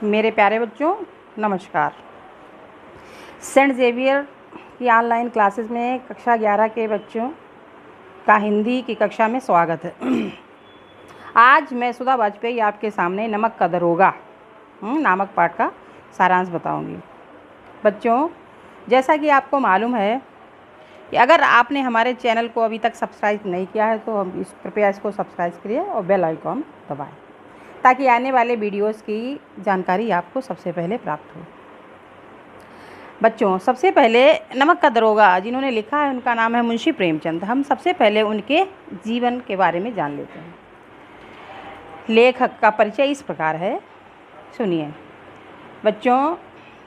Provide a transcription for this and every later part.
मेरे प्यारे बच्चों, नमस्कार। सेंट जेवियर की ऑनलाइन क्लासेस में कक्षा 11 के बच्चों का हिंदी की कक्षा में स्वागत है। आज मैं सुधा वाजपेयी आपके सामने नमक का दरोगा नामक पाठ का सारांश बताऊंगी। बच्चों, जैसा कि आपको मालूम है कि अगर आपने हमारे चैनल को अभी तक सब्सक्राइब नहीं किया है तो हम कृपया इसको सब्सक्राइब करिए और बेल आइकॉन दबाएं ताकि आने वाले वीडियोस की जानकारी आपको सबसे पहले प्राप्त हो। बच्चों, सबसे पहले नमक का दरोगा जिन्होंने लिखा है उनका नाम है मुंशी प्रेमचंद। हम सबसे पहले उनके जीवन के बारे में जान लेते हैं। लेखक का परिचय इस प्रकार है, सुनिए। बच्चों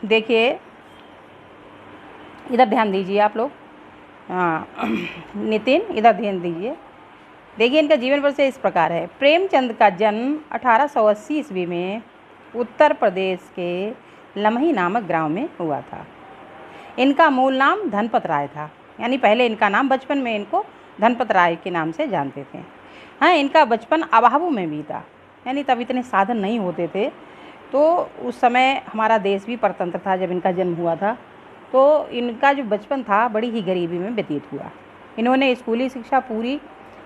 देखिए, इधर ध्यान दीजिए आप लोग। नितिन, इधर ध्यान दीजिए। देखिए, इनका जीवन परिचय इस प्रकार है। प्रेमचंद का जन्म 1880 ईस्वी में उत्तर प्रदेश के लमही नामक गांव में हुआ था। इनका मूल नाम धनपत राय था, यानी पहले इनका नाम, बचपन में इनको धनपत राय के नाम से जानते थे। हाँ, इनका बचपन अभावों में बीता, यानी तब इतने साधन नहीं होते थे। तो उस समय हमारा देश भी परतंत्र था जब इनका जन्म हुआ था। तो इनका जो बचपन था बड़ी ही गरीबी में व्यतीत हुआ। इन्होंने स्कूली शिक्षा पूरी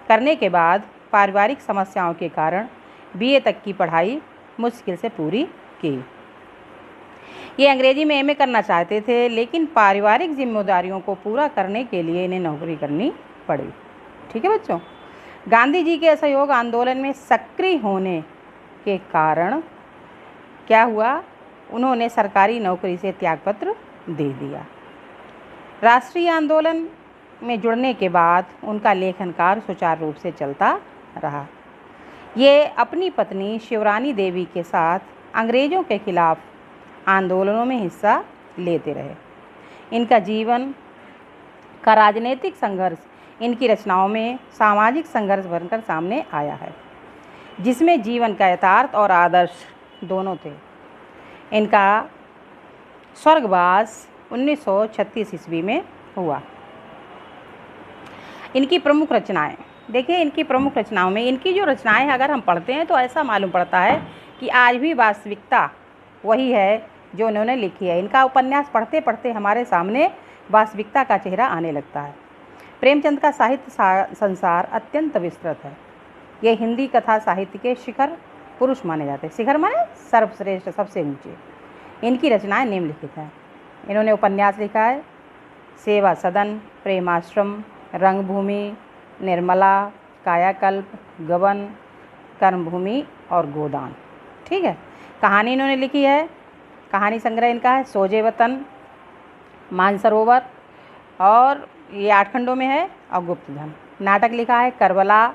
करने के बाद पारिवारिक समस्याओं के कारण बीए तक की पढ़ाई मुश्किल से पूरी की। ये अंग्रेजी में एमए करना चाहते थे, लेकिन पारिवारिक जिम्मेदारियों को पूरा करने के लिए इन्हें नौकरी करनी पड़ी। ठीक है बच्चों। गांधी जी के असहयोग आंदोलन में सक्रिय होने के कारण क्या हुआ, उन्होंने सरकारी नौकरी से त्यागपत्र दे दिया। राष्ट्रीय आंदोलन में जुड़ने के बाद उनका लेखन कार्य सुचारू रूप से चलता रहा। ये अपनी पत्नी शिवरानी देवी के साथ अंग्रेज़ों के खिलाफ आंदोलनों में हिस्सा लेते रहे। इनका जीवन का राजनीतिक संघर्ष इनकी रचनाओं में सामाजिक संघर्ष बनकर सामने आया है, जिसमें जीवन का यथार्थ और आदर्श दोनों थे। इनका स्वर्गवास 1936 ईस्वी में हुआ। इनकी प्रमुख रचनाएं देखिए, इनकी प्रमुख रचनाओं में इनकी जो रचनाएं अगर हम पढ़ते हैं तो ऐसा मालूम पड़ता है कि आज भी वास्तविकता वही है जो उन्होंने लिखी है। इनका उपन्यास पढ़ते पढ़ते हमारे सामने वास्तविकता का चेहरा आने लगता है। प्रेमचंद का साहित्य संसार अत्यंत विस्तृत है। ये हिंदी कथा साहित्य के शिखर पुरुष माने जाते हैं। शिखर माने सर्वश्रेष्ठ, सबसे ऊंचे। इनकी रचनाएं निम्नलिखित हैं। इन्होंने उपन्यास लिखा है सेवा सदन, प्रेमाश्रम, रंगभूमि, निर्मला, कायाकल्प, गबन, कर्मभूमि और गोदान। ठीक है। कहानी इन्होंने लिखी है, कहानी संग्रह इनका है सोजे वतन, मानसरोवर, और ये 8 खंडों में है, और गुप्तधन। नाटक लिखा है करबला,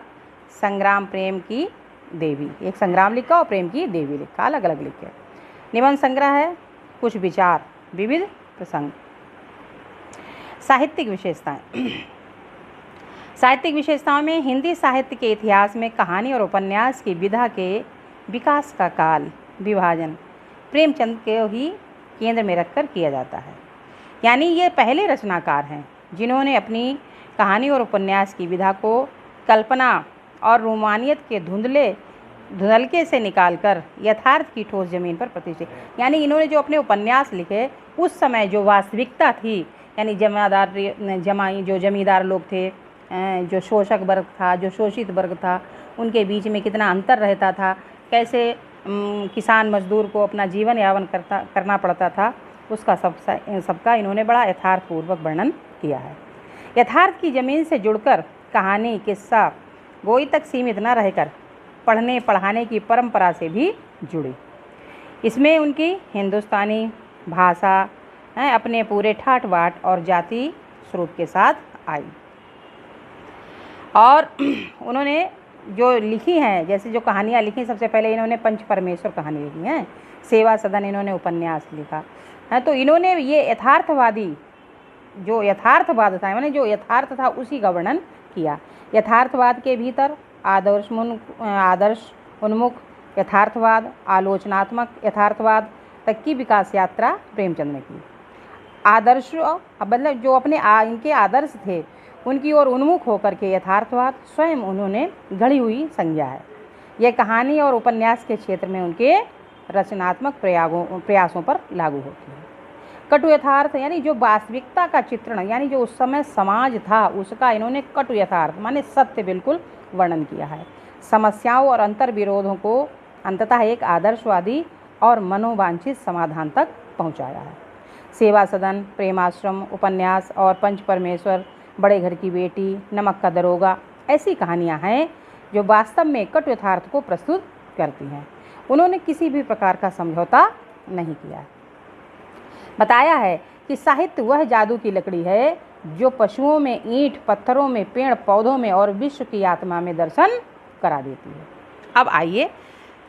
संग्राम, प्रेम की देवी। एक संग्राम लिखा और प्रेम की देवी लिखा, अलग अलग लिखे। निबंध संग्रह है कुछ विचार, विविध प्रसंग। साहित्यिक विशेषताएं साहित्यिक विशेषताओं में हिंदी साहित्य के इतिहास में कहानी और उपन्यास की विधा के विकास का काल विभाजन प्रेमचंद के ही केंद्र में रखकर किया जाता है। यानी ये पहले रचनाकार हैं जिन्होंने अपनी कहानी और उपन्यास की विधा को कल्पना और रोमानियत के धुंधलके से निकालकर यथार्थ की ठोस जमीन पर प्रतिष्ठित। यानी इन्होंने जो अपने उपन्यास लिखे उस समय जो वास्तविकता थी, यानी जो जमींदार लोग थे, जो शोषक वर्ग था, जो शोषित वर्ग था, उनके बीच में कितना अंतर रहता था, कैसे किसान मजदूर को अपना जीवन यापन करना पड़ता था, उसका सबका इन्होंने बड़ा यथार्थपूर्वक वर्णन किया है। यथार्थ की ज़मीन से जुड़कर कहानी, किस्सा गोई तक सीमित न रहकर पढ़ने पढ़ाने की परंपरा से भी जुड़ी। इसमें उनकी हिंदुस्तानी भाषा अपने पूरे ठाट बाट और जाति स्रोत के साथ आई। और उन्होंने जो लिखी हैं, जैसे जो कहानियाँ लिखी, सबसे पहले इन्होंने पंच परमेश्वर कहानी लिखी है, सेवा सदन इन्होंने उपन्यास लिखा है। तो इन्होंने ये यथार्थवादी जो यथार्थवाद था, मैंने जो यथार्थ था उसी का वर्णन किया। यथार्थवाद के भीतर आदर्श उन्मुख यथार्थवाद, आलोचनात्मक यथार्थवाद तक की विकास यात्रा प्रेमचंद ने की। आदर्श मतलब जो अपने इनके आदर्श थे उनकी ओर उन्मुख होकर के यथार्थवाद स्वयं उन्होंने गढ़ी हुई संज्ञा है। यह कहानी और उपन्यास के क्षेत्र में उनके रचनात्मक प्रयासों पर लागू होती है। कटु यथार्थ यानी जो वास्तविकता का चित्रण, यानी जो उस समय समाज था उसका इन्होंने कटु यथार्थ माने सत्य बिल्कुल वर्णन किया है। समस्याओं और अंतर्विरोधों को अंततः एक आदर्शवादी और मनोवांछित समाधान तक पहुंचाया है। सेवा सदन, प्रेमाश्रम, उपन्यास और पंच परमेश्वर, बड़े घर की बेटी, नमक का दरोगा ऐसी कहानियां हैं जो वास्तव में कटु यथार्थ को प्रस्तुत करती हैं। उन्होंने किसी भी प्रकार का समझौता नहीं किया है। बताया है कि साहित्य वह जादू की लकड़ी है जो पशुओं में ईंट, पत्थरों में, पेड़ पौधों में और विश्व की आत्मा में दर्शन करा देती है। अब आइए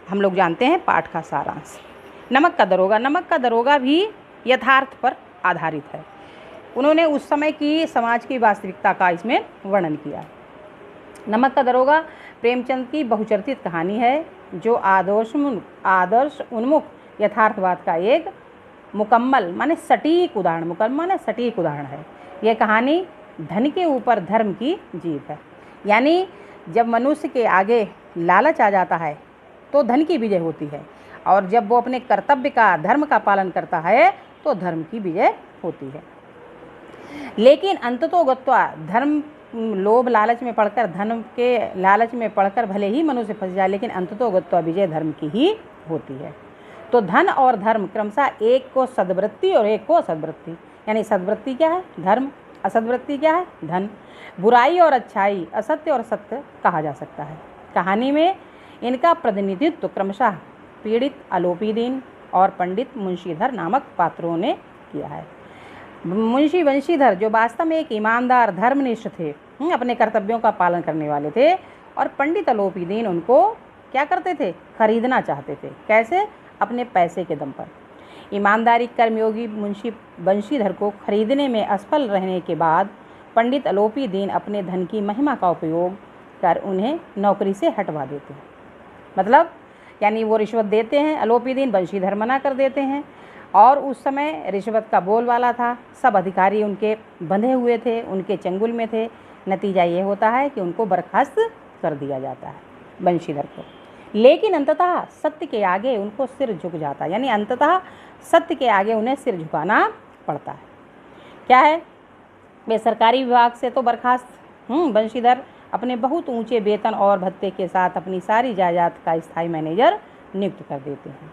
हम लोग जानते हैं पाठ का सारांश। नमक का दरोगा। नमक का दरोगा भी यथार्थ पर आधारित है। उन्होंने उस समय की समाज की वास्तविकता का इसमें वर्णन किया। नमक का दरोगा प्रेमचंद की बहुचर्चित कहानी है जो आदर्श उन्मुख यथार्थवाद का एक मुकम्मल माने सटीक उदाहरण है। यह कहानी धन के ऊपर धर्म की जीत है। यानी जब मनुष्य के आगे लालच आ जाता है तो धन की विजय होती है, और जब वो अपने कर्तव्य का, धर्म का पालन करता है तो धर्म की विजय होती है। लेकिन अंततोगत्वा धर्म लोभ लालच में पड़कर, धन के लालच में पड़कर भले ही मनुष्य फंस जाए, लेकिन अंततोगत्वा विजय धर्म की ही होती है। तो धन और धर्म क्रमशः एक को सद्वृत्ति और एक को असद्वृत्ति, यानी सद्वृत्ति क्या है? धर्म। असद्वृत्ति क्या है? धन। बुराई और अच्छाई, असत्य और सत्य कहा जा सकता है। कहानी में इनका प्रतिनिधित्व क्रमशः पीड़ित आलोपीदीन और पंडित मुंशीधर नामक पात्रों ने किया है। मुंशी वंशीधर जो वास्तव में एक ईमानदार, धर्मनिष्ठ थे, अपने कर्तव्यों का पालन करने वाले थे, और पंडित आलोपीदीन उनको क्या करते थे? खरीदना चाहते थे। कैसे? अपने पैसे के दम पर। ईमानदारी कर्मयोगी मुंशी वंशीधर को खरीदने में असफल रहने के बाद पंडित आलोपीदीन अपने धन की महिमा का उपयोग कर उन्हें नौकरी से हटवा देते हैं। मतलब यानी वो रिश्वत देते हैं, आलोपीदीन, वंशीधर मना कर देते हैं, और उस समय रिश्वत का बोलबाला था। सब अधिकारी उनके बंधे हुए थे, उनके चंगुल में थे। नतीजा ये होता है कि उनको बर्खास्त कर दिया जाता है, वंशीधर को। लेकिन अंततः सत्य के आगे उनको सिर झुक जाता है, यानी अंततः सत्य के आगे उन्हें सिर झुकाना पड़ता है। क्या है? वे सरकारी विभाग से तो बर्खास्त वंशीधर अपने बहुत ऊंचे वेतन और भत्ते के साथ अपनी सारी जायदाद का स्थायी मैनेजर नियुक्त कर देते हैं,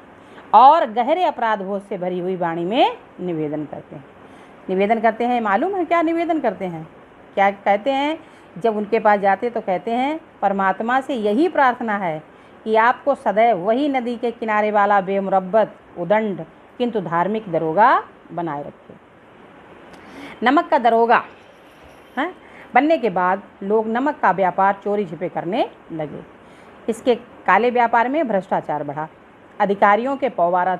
और गहरे अपराध बोध से भरी हुई वाणी में निवेदन करते हैं। मालूम है क्या निवेदन करते हैं? क्या कहते हैं? जब उनके पास जाते तो कहते हैं, परमात्मा से यही प्रार्थना है कि आपको सदैव वही नदी के किनारे वाला बेमुरब्बत, उदंड किंतु धार्मिक दरोगा बनाए रखे। नमक का दरोगा बनने के बाद लोग नमक का व्यापार चोरी छिपे करने लगे। इसके काले व्यापार में भ्रष्टाचार बढ़ा। अधिकारियों के पौवारा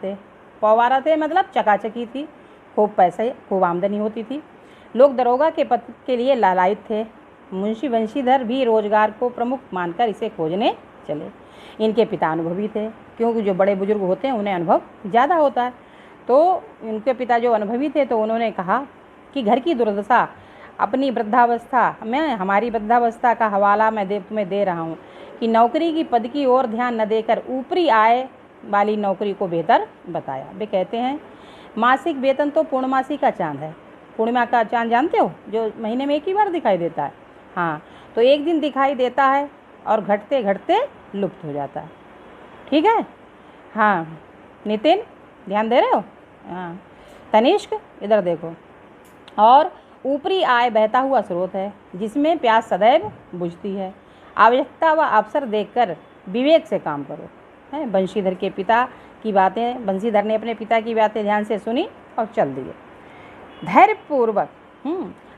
थे मतलब चकाचकी थी, खूब पैसे, खूब आमदनी होती थी। लोग दरोगा के पद के लिए लालायित थे। मुंशी वंशीधर भी रोजगार को प्रमुख मानकर इसे खोजने चले। इनके पिता अनुभवी थे, क्योंकि जो बड़े बुजुर्ग होते हैं उन्हें अनुभव ज़्यादा होता है। तो इनके पिता जो अनुभवी थे तो उन्होंने कहा कि घर की दुर्दशा, अपनी वृद्धावस्था में, हमारी वृद्धावस्था का हवाला मैं तुम्हें दे रहा हूँ कि नौकरी की पद की ओर ध्यान न देकर ऊपरी आय वाली नौकरी को बेहतर बताया। वे कहते हैं, मासिक वेतन तो पूर्णमासी का चांद है। पूर्णिमा का चांद जानते हो, जो महीने में एक ही बार दिखाई देता है। हाँ, तो एक दिन दिखाई देता है और घटते घटते लुप्त हो जाता है। ठीक है? हाँ नितिन, ध्यान दे रहे हो? हाँ तनिष्क, इधर देखो। और ऊपरी आय बहता हुआ स्रोत है जिसमें प्यास सदैव बुझती है। आवश्यकता व अवसर देखकर विवेक से काम करो। है वंशीधर के पिता की बातें, वंशीधर ने अपने पिता की बातें ध्यान से सुनी और चल दिए। धैर्यपूर्वक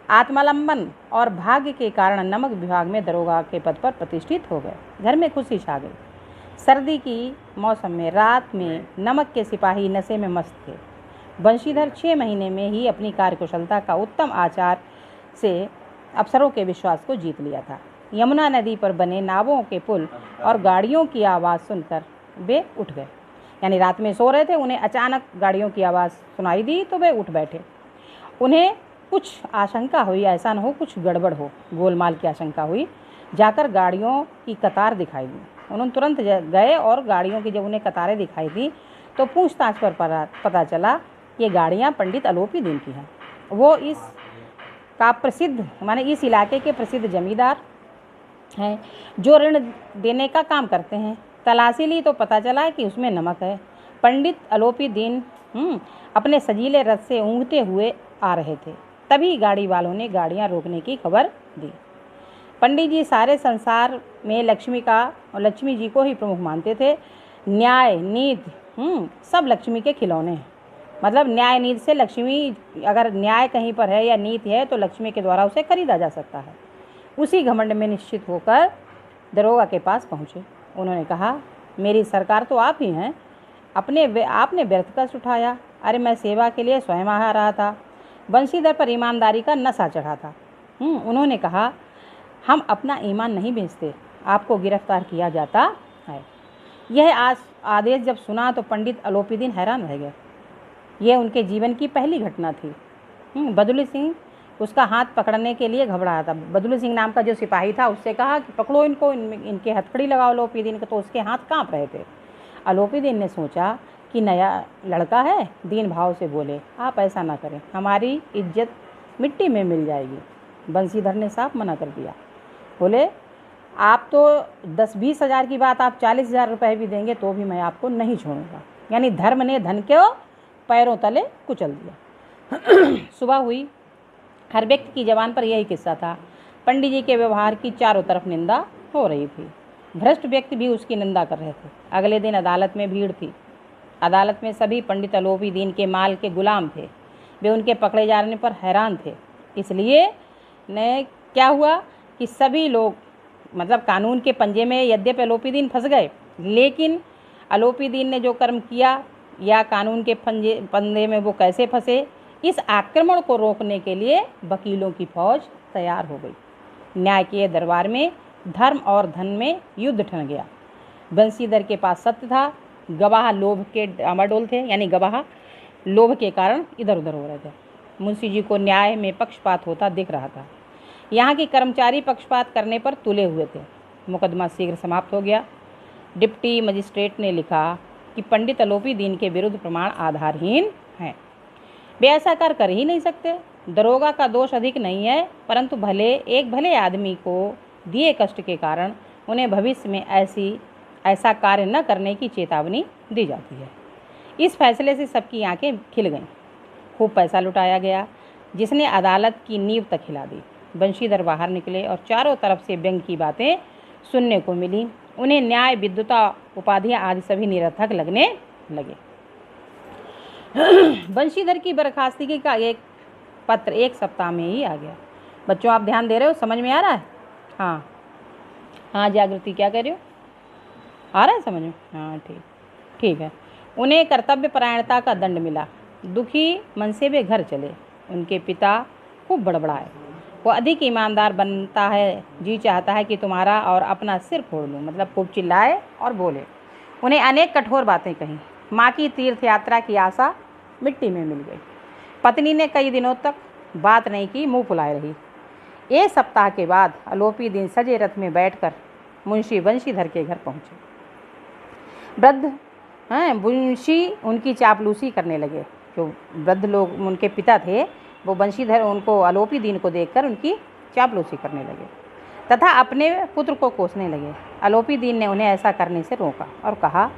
आत्मालंबन और भाग्य के कारण नमक विभाग में दरोगा के पद पर प्रतिष्ठित हो गए। घर में खुशी छा गई। सर्दी की मौसम में रात में नमक के सिपाही नशे में मस्त थे। वंशीधर 6 महीने में ही अपनी कार्यकुशलता का उत्तम आचार से अफसरों के विश्वास को जीत लिया था। यमुना नदी पर बने नावों के पुल और गाड़ियों की आवाज़ सुनकर वे उठ गए। यानी रात में सो रहे थे, उन्हें अचानक गाड़ियों की आवाज़ सुनाई दी तो वे उठ बैठे। उन्हें कुछ आशंका हुई, ऐसा न हो कुछ गड़बड़ हो, गोलमाल की आशंका हुई। जाकर गाड़ियों की कतार दिखाई दी। उन्होंने तुरंत गए और गाड़ियों की जब उन्हें कतारें दिखाई दी तो पूछताछ पर पता चला ये गाड़ियाँ पंडित अलोपी दीन की हैं। वो इस इलाके के प्रसिद्ध जमींदार हैं जो ऋण देने का काम करते हैं। तलाशी ली तो पता चला कि उसमें नमक है। पंडित अलोपी दीन अपने सजीले रथ से ऊँघते हुए आ रहे थे। तभी गाड़ी वालों ने गाड़ियाँ रोकने की खबर दी। पंडित जी सारे संसार में लक्ष्मी जी को ही प्रमुख मानते थे। न्याय नीति सब लक्ष्मी के खिलौने हैं। मतलब न्याय नीति से लक्ष्मी, अगर न्याय कहीं पर है या नीति है तो लक्ष्मी के द्वारा उसे खरीदा जा सकता है। उसी घमंड में निश्चित होकर दरोगा के पास पहुँचे। उन्होंने कहा, मेरी सरकार तो आप ही हैं, आपने व्यर्थ कष्ट उठाया। अरे मैं सेवा के लिए स्वयं आ रहा था। बंशीधर पर ईमानदारी का नशा चढ़ा था। उन्होंने कहा, हम अपना ईमान नहीं बेचते, आपको गिरफ्तार किया जाता है। यह आदेश जब सुना तो पंडित अलोपी दीन हैरान रह गए। यह उनके जीवन की पहली घटना थी। बदुली सिंह उसका हाथ पकड़ने के लिए घबराया था। बदुली सिंह नाम का जो सिपाही था उससे कहा कि पकड़ो इनको, इनके हथकड़ी लगाओ अलोपी दीन को, तो उसके हाथ कांप रहे थे। अलोपी दीन ने सोचा कि नया लड़का है, दीन भाव से बोले, आप ऐसा ना करें, हमारी इज्जत मिट्टी में मिल जाएगी। बंशीधर ने साफ मना कर दिया। बोले, आप तो 10-20 हज़ार की बात आप 40,000 रुपये भी देंगे तो भी मैं आपको नहीं छोड़ूंगा। यानी धर्म ने धन को पैरों तले कुचल दिया। सुबह हुई, हर व्यक्ति की जबान पर यही किस्सा था। पंडित जी के व्यवहार की चारों तरफ निंदा हो रही थी। भ्रष्ट व्यक्ति भी उसकी निंदा कर रहे थे। अगले दिन अदालत में भीड़ थी। अदालत में सभी पंडित अलोपी दीन के माल के गुलाम थे। वे उनके पकड़े जाने पर हैरान थे। इसलिए ने क्या हुआ कि सभी लोग, मतलब कानून के पंजे में यद्यपि अलोपी दीन फंस गए, लेकिन अलोपी दीन ने जो कर्म किया या कानून के पंजे में वो कैसे फंसे, इस आक्रमण को रोकने के लिए वकीलों की फौज तैयार हो गई। न्याय के दरबार में धर्म और धन में युद्ध ठन गया। बंशीधर के पास सत्य था, गवाह लोभ के डामाडोल थे, यानी गवाह लोभ के कारण इधर उधर हो रहे थे। मुंशी जी को न्याय में पक्षपात होता दिख रहा था। यहाँ के कर्मचारी पक्षपात करने पर तुले हुए थे। मुकदमा शीघ्र समाप्त हो गया। डिप्टी मजिस्ट्रेट ने लिखा कि पंडित अलोपी दीन के विरुद्ध प्रमाण आधारहीन हैं, वे ऐसा कर ही नहीं सकते। दरोगा का दोष अधिक नहीं है, परंतु भले आदमी को दिए कष्ट के कारण उन्हें भविष्य में ऐसा कार्य न करने की चेतावनी दी जाती है। इस फैसले से सबकी आंखें खिल गईं। खूब पैसा लुटाया गया, जिसने अदालत की नींव तक हिला दी। बंशीधर बाहर निकले और चारों तरफ से व्यंग की बातें सुनने को मिली। उन्हें न्याय, विद्वता, उपाधियां आदि सभी निरर्थक लगने लगे। बंशीधर की बर्खास्तगी का एक पत्र 1 सप्ताह में ही आ गया। बच्चों, आप ध्यान दे रहे हो? समझ में आ रहा है? हाँ जागृति, क्या कह रहे हो? आ रहा है समझ में? हाँ ठीक है। उन्हें कर्तव्य परायणता का दंड मिला। दुखी मन से वे घर चले। उनके पिता खूब बड़बड़ाए। वो अधिक ईमानदार बनता है, जी चाहता है कि तुम्हारा और अपना सिर फोड़ लूँ। मतलब खूब चिल्लाए और बोले। उन्हें अनेक कठोर बातें कहीं। माँ की तीर्थ यात्रा की आशा मिट्टी में मिल गई। पत्नी ने कई दिनों तक बात नहीं की, मुंह फुलाए रही। 1 सप्ताह के बाद अलोपी दीन सजे रथ में बैठकर मुंशी बंशीधर के घर पहुँचे। वृद्ध मुंशी उनकी चापलूसी करने लगे। जो वृद्ध लोग उनके पिता थे, वो बंशीधर उनको अलोपी दीन को देखकर उनकी चापलूसी करने लगे तथा अपने पुत्र को कोसने लगे। अलोपी दीन ने उन्हें ऐसा करने से रोका और कहा,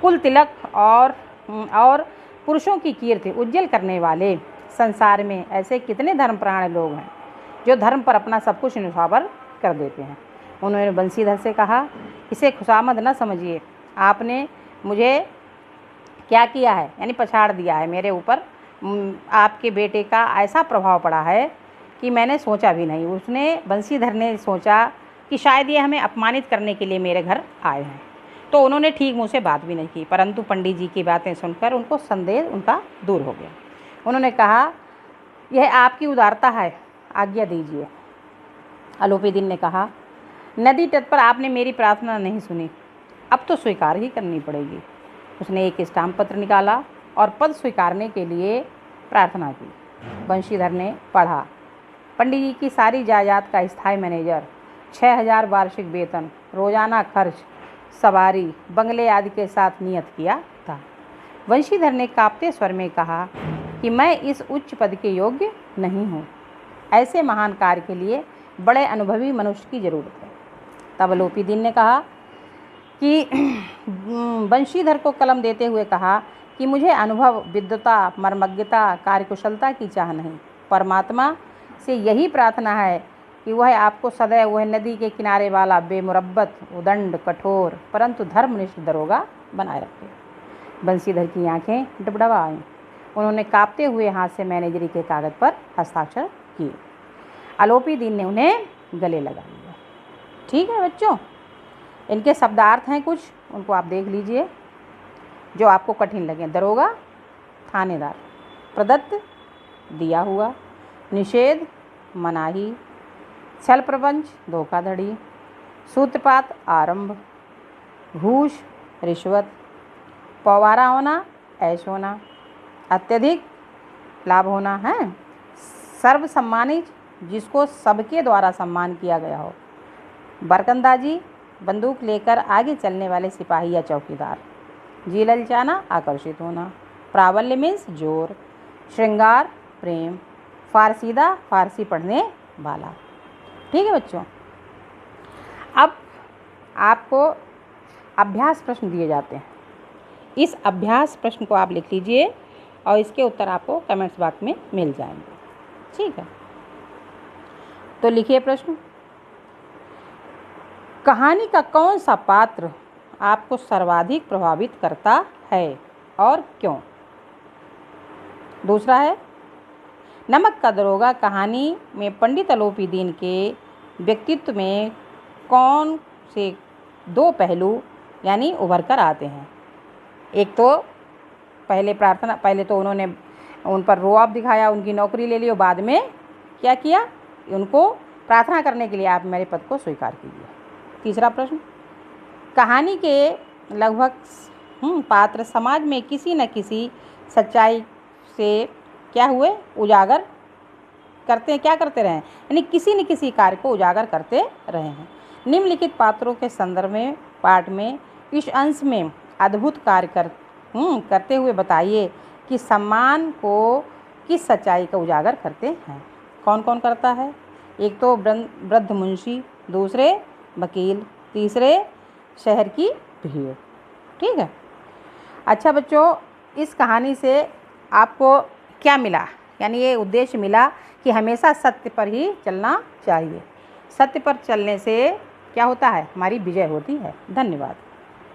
कुल तिलक और पुरुषों की कीर्ति उज्जवल करने वाले संसार में ऐसे कितने धर्मप्राण लोग हैं जो धर्म पर अपना सब कुछ न्यौछावर कर देते हैं। उन्होंने बंशीधर से कहा, इसे खुशामद न समझिए, आपने मुझे क्या किया है, यानी पछाड़ दिया है। मेरे ऊपर आपके बेटे का ऐसा प्रभाव पड़ा है कि मैंने सोचा भी नहीं। बंशीधर ने सोचा कि शायद ये हमें अपमानित करने के लिए मेरे घर आए हैं, तो उन्होंने ठीक मुँह से बात भी नहीं की। परंतु पंडित जी की बातें सुनकर उनको संदेह उनका दूर हो गया। उन्होंने कहा, यह आपकी उदारता है, आज्ञा दीजिए। अलोपी दीन ने कहा, नदी तट पर आपने मेरी प्रार्थना नहीं सुनी, अब तो स्वीकार ही करनी पड़ेगी। उसने एक स्टाम्प पत्र निकाला और पद स्वीकारने के लिए प्रार्थना की। बंशीधर ने पढ़ा, पंडित जी की सारी जायदाद का स्थायी मैनेजर, 6,000 वार्षिक वेतन, रोजाना खर्च, सवारी, बंगले आदि के साथ नियत किया था। वंशीधर ने कांपते स्वर में कहा कि मैं इस उच्च पद के योग्य नहीं हूँ। ऐसे महान कार्य के लिए बड़े अनुभवी मनुष्य की जरूरत है। तब लोपीदीन ने कहा कि वंशीधर को कलम देते हुए कहा कि मुझे अनुभव, विद्वता, मर्मज्ञता, कार्यकुशलता की चाह नहीं। परमात्मा से यही प्रार्थना है कि वह आपको सदैव वह नदी के किनारे वाला बेमुरब्बत, उदंड, कठोर परंतु धर्मनिष्ठ दरोगा बनाए रखे। बंशीधर की आंखें डबडबा आईं। उन्होंने कांपते हुए हाथ से मैनेजरी के कागज़ पर हस्ताक्षर किए। लोपीदीन ने उन्हें गले लगा लिया। ठीक है बच्चों, इनके शब्दार्थ हैं कुछ, उनको आप देख लीजिए जो आपको कठिन लगे। दरोगा, थानेदार। प्रदत्त, दिया हुआ। निषेध, मनाही। छल प्रपंच, धोखाधड़ी। सूत्रपात, आरंभ। घूस, रिश्वत। पवारा होना, ऐश होना। अत्यधिक लाभ होना है। सर्व सम्मानित, जिसको सबके द्वारा सम्मान किया गया हो। बरकंदाजी, बंदूक लेकर आगे चलने वाले सिपाही या चौकीदार। जी ललचाना, आकर्षित होना। प्राबल्य मीन्स जोर। श्रृंगार, प्रेम। फारसीदा, फारसी पढ़ने वाला। ठीक है बच्चों, अब आपको अभ्यास प्रश्न दिए जाते हैं। इस अभ्यास प्रश्न को आप लिख लीजिए और इसके उत्तर आपको कमेंट्स बॉक्स में मिल जाएंगे। ठीक है, तो लिखिए प्रश्न। कहानी का कौन सा पात्र आपको सर्वाधिक प्रभावित करता है और क्यों? दूसरा है, नमक का दरोगा कहानी में पंडित लोपीदीन के व्यक्तित्व में कौन से दो पहलू यानी उभर कर आते हैं? एक तो पहले तो उन्होंने उन पर रोआब दिखाया, उनकी नौकरी ले ली और बाद में क्या किया, उनको प्रार्थना करने के लिए आप मेरे पद को स्वीकार कीजिए। तीसरा प्रश्न, कहानी के लगभग पात्र समाज में किसी न किसी सच्चाई से क्या हुए, उजागर क्या करते रहे, यानी किसी न किसी कार्य को उजागर करते रहे हैं। निम्नलिखित पात्रों के संदर्भ में पाठ में इस अंश में अद्भुत कार्य करते हुए बताइए कि सम्मान को किस सच्चाई का उजागर करते हैं। कौन कौन करता है? एक तो वृद्ध मुंशी, दूसरे वकील, तीसरे शहर की भीड़। ठीक है, अच्छा बच्चों, इस कहानी से आपको क्या मिला, यानी ये उद्देश्य मिला कि हमेशा सत्य पर ही चलना चाहिए। सत्य पर चलने से क्या होता है, हमारी विजय होती है। धन्यवाद।